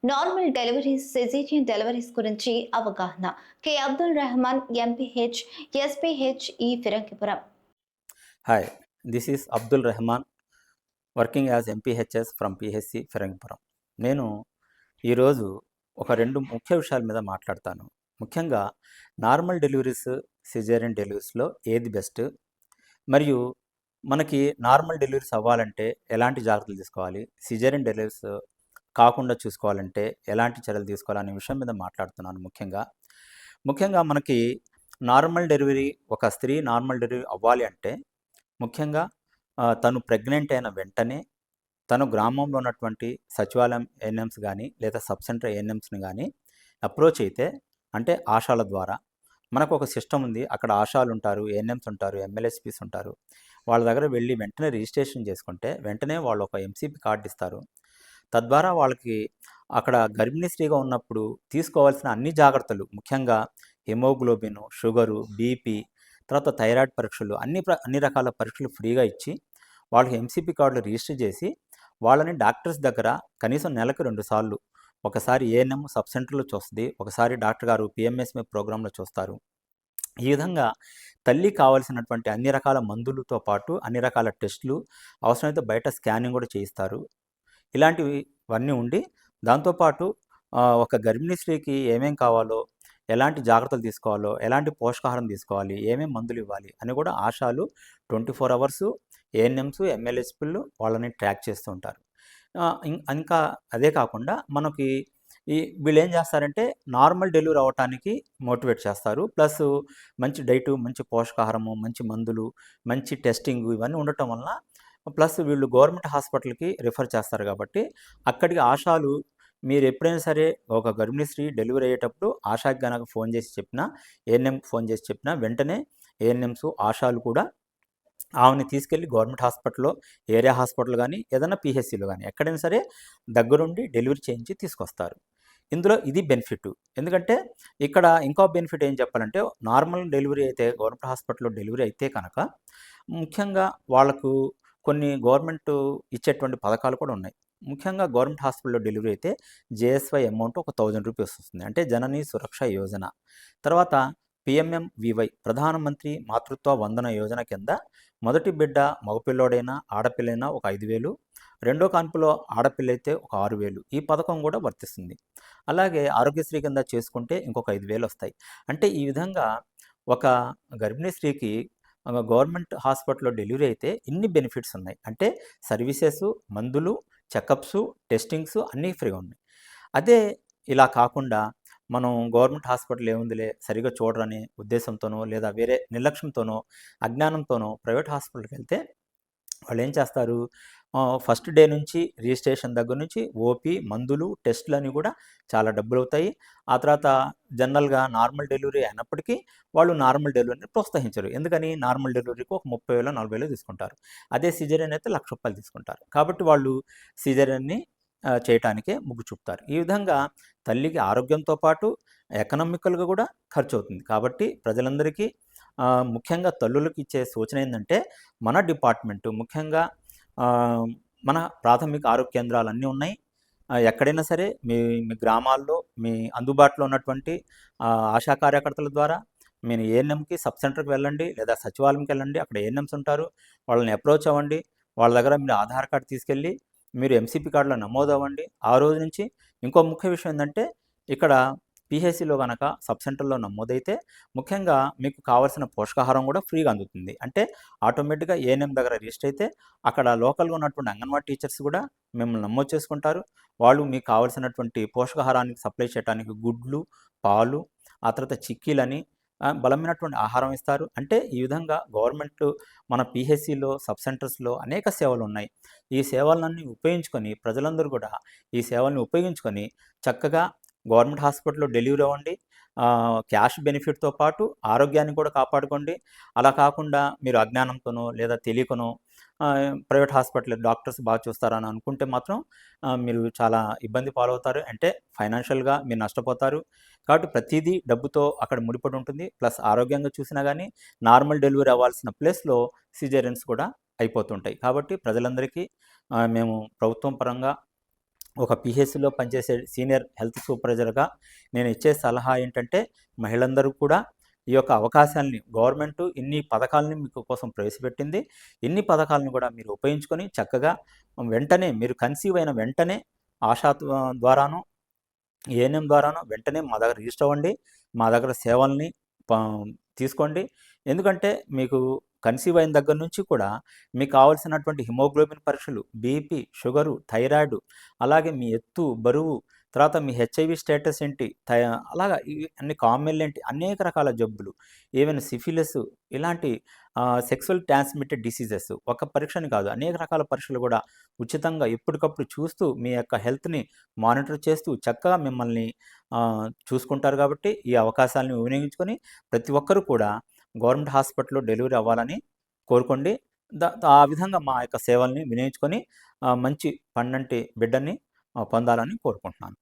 Normal deliveries, caesarean deliveries గురించి అవగాహన. K. Abdul Rehman, MPH, SPH ఈ Phirangipuram. Hi, this is Abdul Rehman working as MPHS from PHC Phirangipuram. నేను ఈరోజు ఒక రెండు ముఖ్య విషయాల మీద మాట్లాడతాను. ముఖ్యంగా నార్మల్ డెలివరీస్, సిజేరియన్ డెలివరీస్లో ఏది బెస్ట్, మరియు మనకి నార్మల్ డెలివరీస్ అవ్వాలంటే ఎలాంటి జాగ్రత్తలు తీసుకోవాలి, సిజేరియన్ డెలివరీస్ కాకుండా చూసుకోవాలంటే ఎలాంటి చర్యలు తీసుకోవాలనే విషయం మీద మాట్లాడుతున్నాను. ముఖ్యంగా మనకి నార్మల్ డెలివరీ, ఒక స్త్రీ నార్మల్ డెలివరీ అవ్వాలి అంటే ముఖ్యంగా తను ప్రెగ్నెంట్ అయిన వెంటనే తను గ్రామంలో ఉన్నటువంటి సచివాలయం ఏఎన్ఎంస్ కానీ లేదా సబ్ సెంటర్ ఏఎన్ఎంస్ని కానీ అప్రోచ్ అయితే, అంటే ఆశాల ద్వారా మనకు ఒక సిస్టమ్ ఉంది. అక్కడ ఆశాలు ఉంటారు, ఏఎన్ఎంస్ ఉంటారు, ఎంఎల్ఎస్పీస్ ఉంటారు. వాళ్ళ దగ్గర వెళ్ళి వెంటనే రిజిస్ట్రేషన్ చేసుకుంటే వెంటనే వాళ్ళు ఒక ఎంసీపీ కార్డు ఇస్తారు. తద్వారా వాళ్ళకి అక్కడ గర్భిణీ స్త్రీగా ఉన్నప్పుడు తీసుకోవాల్సిన అన్ని జాగ్రత్తలు, ముఖ్యంగా హిమోగ్లోబిన్, షుగరు, బీపీ, తర్వాత థైరాయిడ్ పరీక్షలు, అన్ని రకాల పరీక్షలు ఫ్రీగా ఇచ్చి వాళ్ళకి ఎంసీపీ కార్డులు రిజిస్టర్ చేసి వాళ్ళని డాక్టర్స్ దగ్గర కనీసం నెలకు 2 సార్లు, ఒకసారి ఏఎన్ఎం సబ్ సెంటర్లో చూస్తుంది, ఒకసారి డాక్టర్ గారు పిఎంఎస్ఎంఏ ప్రోగ్రాంలో చూస్తారు. ఈ విధంగా తల్లి కావాల్సినటువంటి అన్ని రకాల మందులతో పాటు అన్ని రకాల టెస్టులు, అవసరమైతే బయట స్కానింగ్ కూడా చేయిస్తారు. ఇలాంటివన్నీ ఉండి దాంతోపాటు ఒక గర్భిణీ స్త్రీకి ఏమేం కావాలో, ఎలాంటి జాగ్రత్తలు తీసుకోవాలో, ఎలాంటి పోషకాహారం తీసుకోవాలి, ఏమేమి మందులు ఇవ్వాలి అని కూడా ఆశాలు 24 అవర్సు ఏఎన్ఎంస్, ఎంఎల్ఎస్పీలు వాళ్ళని ట్రాక్ చేస్తూ ఉంటారు. ఇంకా అదే కాకుండా మనకి వీళ్ళు ఏం చేస్తారంటే నార్మల్ డెలివరీ అవ్వటానికి మోటివేట్ చేస్తారు. ప్లస్ మంచి డైటు, మంచి పోషకాహారము, మంచి మందులు, మంచి టెస్టింగ్ ఇవన్నీ ఉండటం వలన, ప్లస్ వీళ్ళు గవర్నమెంట్ హాస్పిటల్కి రిఫర్ చేస్తారు కాబట్టి అక్కడికి ఆశాలు, మీరు ఎప్పుడైనా సరే ఒక గర్భిణీ స్త్రీ డెలివరీ అయ్యేటప్పుడు ఆశాకి కనుక ఫోన్ చేసి చెప్పినా, ఏఎన్ఎంకి ఫోన్ చేసి చెప్పినా వెంటనే ఏఎన్ఎంస్, ఆశాలు కూడా ఆమెని తీసుకెళ్ళి గవర్నమెంట్ హాస్పిటల్లో, ఏరియా హాస్పిటల్ కానీ ఏదైనా పిహెచ్సిలో కానీ ఎక్కడైనా సరే దగ్గరుండి డెలివరీ చేయించి తీసుకొస్తారు. ఇందులో ఇది బెనిఫిట్. ఎందుకంటే ఇక్కడ ఇంకో బెనిఫిట్ ఏం చెప్పాలంటే, నార్మల్ డెలివరీ అయితే, గవర్నమెంట్ హాస్పిటల్లో డెలివరీ అయితే కనుక ముఖ్యంగా వాళ్ళకు కొన్ని గవర్నమెంట్ ఇచ్చేటువంటి పథకాలు కూడా ఉన్నాయి. ముఖ్యంగా గవర్నమెంట్ హాస్పిటల్లో డెలివరీ అయితే జేఎస్వై అమౌంట్ ఒక 1000 రూపీస్ వస్తుంది, అంటే జనని సురక్ష యోజన. తర్వాత పిఎంఎంవివై, ప్రధానమంత్రి మాతృత్వ వందన యోజన కింద మొదటి బిడ్డ మగపిల్లోడైనా ఆడపిల్లైనా ఒక 5000, రెండో కాన్పులో ఆడపిల్ల అయితే ఒక 6000, ఈ పథకం కూడా వర్తిస్తుంది. అలాగే ఆరోగ్యశ్రీ కింద చేసుకుంటే ఇంకొక 5000 వస్తాయి. అంటే ఈ విధంగా ఒక గర్భిణీ స్త్రీకి గవర్నమెంట్ హాస్పిటల్లో డెలివరీ అయితే ఇన్ని బెనిఫిట్స్ ఉన్నాయి. అంటే సర్వీసెస్, మందులు, చెకప్స్, టెస్టింగ్స్ అన్నీ ఫ్రీగా ఉన్నాయి. అదే ఇలా కాకుండా మనం గవర్నమెంట్ హాస్పిటల్ ఏముందిలే సరిగా చూడరనే ఉద్దేశంతోనో, లేదా వేరే నిర్లక్ష్యంతోనో, అజ్ఞానంతోనో ప్రైవేట్ హాస్పిటల్కి వెళ్తే వాళ్ళు ఏం చేస్తారు, ఫస్ట్ డే నుంచి రిజిస్ట్రేషన్ దగ్గర నుంచి ఓపీ, మందులు, టెస్టులని కూడా చాలా డబ్బులు అవుతాయి. ఆ తర్వాత జనరల్గా నార్మల్ డెలివరీ అయినప్పటికీ వాళ్ళు నార్మల్ డెలివరీని ప్రోత్సహించరు. ఎందుకని, నార్మల్ డెలివరీకి ఒక 30,000, 40,000 తీసుకుంటారు. అదే సిజేరియన్ అయితే ₹1,00,000 తీసుకుంటారు. కాబట్టి వాళ్ళు సిజేరియన్ని చేయటానికే మొగ్గు చూపుతారు. ఈ విధంగా తల్లికి ఆరోగ్యంతో పాటు ఎకనామికల్గా కూడా ఖర్చు అవుతుంది. కాబట్టి ప్రజలందరికీ, ముఖ్యంగా తల్లులకు ఇచ్చే సూచన ఏంటంటే, మన డిపార్ట్మెంటు ముఖ్యంగా మన ప్రాథమిక ఆరోగ్య కేంద్రాలు అన్నీ ఉన్నాయి. ఎక్కడైనా సరే మీ మీ గ్రామాల్లో మీ అందుబాటులో ఉన్నటువంటి ఆశా కార్యకర్తల ద్వారా మీరు ఏఎన్ఎంకి సబ్ సెంటర్కి వెళ్ళండి, లేదా సచివాలయంకి వెళ్ళండి. అక్కడ ఏఎన్ఎంస్ ఉంటారు, వాళ్ళని అప్రోచ్ అవ్వండి. వాళ్ళ దగ్గర మీరు ఆధార్ కార్డు తీసుకెళ్ళి మీరు ఎంసీపీ కార్డులో నమోదు అవ్వండి. ఆ రోజు నుంచి ఇంకో ముఖ్య విషయం ఏంటంటే, ఇక్కడ పిహెచ్సిలో కనుక సబ్ సెంటర్లో నమోదైతే ముఖ్యంగా మీకు కావాల్సిన పోషకాహారం కూడా ఫ్రీగా అందుతుంది. అంటే ఆటోమేటిక్గా ఏఎన్ఎం దగ్గర రిజిస్టర్ అయితే అక్కడ లోకల్గా ఉన్నటువంటి అంగన్వాడీ టీచర్స్ కూడా మిమ్మల్ని నమోదు చేసుకుంటారు. వాళ్ళు మీకు కావాల్సినటువంటి పోషకాహారానికి సప్లై చేయడానికి గుడ్లు, పాలు, ఆ తర్వాత చిక్కీలని, బలమైనటువంటి ఆహారం ఇస్తారు. అంటే ఈ విధంగా గవర్నమెంట్ మన పిహెచ్సిలో, సబ్ సెంటర్స్లో అనేక సేవలు ఉన్నాయి. ఈ సేవలన్నీ ఉపయోగించుకొని ప్రజలందరూ కూడా ఈ సేవల్ని ఉపయోగించుకొని చక్కగా గవర్నమెంట్ హాస్పిటల్లో డెలివరీ అవ్వండి. క్యాష్ బెనిఫిట్తో పాటు ఆరోగ్యాన్ని కూడా కాపాడుకోండి. అలా కాకుండా మీరు అజ్ఞానంతోనో లేదా తెలియకనో ప్రైవేట్ హాస్పిటల్ డాక్టర్స్ బాగా చూస్తారని అనుకుంటే మాత్రం మీరు చాలా ఇబ్బంది పాలవుతారు. అంటే ఫైనాన్షియల్గా మీరు నష్టపోతారు. కాబట్టి ప్రతిదీ డబ్బుతో అక్కడ ముడిపడి ఉంటుంది. ప్లస్ ఆరోగ్యంగా చూసినా కానీ నార్మల్ డెలివరీ అవ్వాల్సిన ప్లేస్లో సిజేరియన్స్ కూడా అయిపోతుంటాయి. కాబట్టి ప్రజలందరికీ మేము ప్రభుత్వం పరంగా ఒక పిహెచ్సిలో పనిచేసే సీనియర్ హెల్త్ సూపర్వైజర్గా నేను ఇచ్చే సలహా ఏంటంటే, మహిళలందరూ కూడా ఈ యొక్క అవకాశాలని గవర్నమెంట్ ఇన్ని పథకాలని మీకు కోసం ప్రవేశపెట్టింది. ఇన్ని పథకాలను కూడా మీరు ఉపయోగించుకొని చక్కగా వెంటనే మీరు కన్సీవ్ అయిన వెంటనే ఆశా ద్వారానో, ఏఎన్ఎం ద్వారానో వెంటనే మా దగ్గర రిజిస్టర్ అవ్వండి. మా దగ్గర సేవల్ని ప తీసుకోండి. ఎందుకంటే మీకు కన్సీవ్ అయిన దగ్గర నుంచి కూడా మీకు కావాల్సినటువంటి హిమోగ్లోబిన్ పరీక్షలు, బీపీ, షుగరు, థైరాయిడ్, అలాగే మీ ఎత్తు, బరువు, తర్వాత మీ హెచ్ఐవి స్టేటస్ ఏంటి, అలాగా ఇవి అన్ని కామెల్ ఏంటి, అనేక రకాల జబ్బులు, ఈవెన్ సిఫిలిస్ ఇలాంటి సెక్సువల్ ట్రాన్స్మిటెడ్ డిసీజెస్ ఒక పరీక్షని కాదు అనేక రకాల పరీక్షలు కూడా ఉచితంగా ఎప్పటికప్పుడు చూస్తూ మీ యొక్క హెల్త్ని మానిటర్ చేస్తూ చక్కగా మిమ్మల్ని చూసుకుంటారు. కాబట్టి ఈ అవకాశాలను వినియోగించుకొని ప్రతి ఒక్కరూ కూడా గవర్నమెంట్ హాస్పిటల్‌లో డెలివరీ అవ్వాలని కోరుకోండి. ఆ విధంగా మా యొక్క సేవల్ని వినియోగించుకొని మంచి పండంటి బిడ్డని పొందాలని కోరుకుంటున్నాను.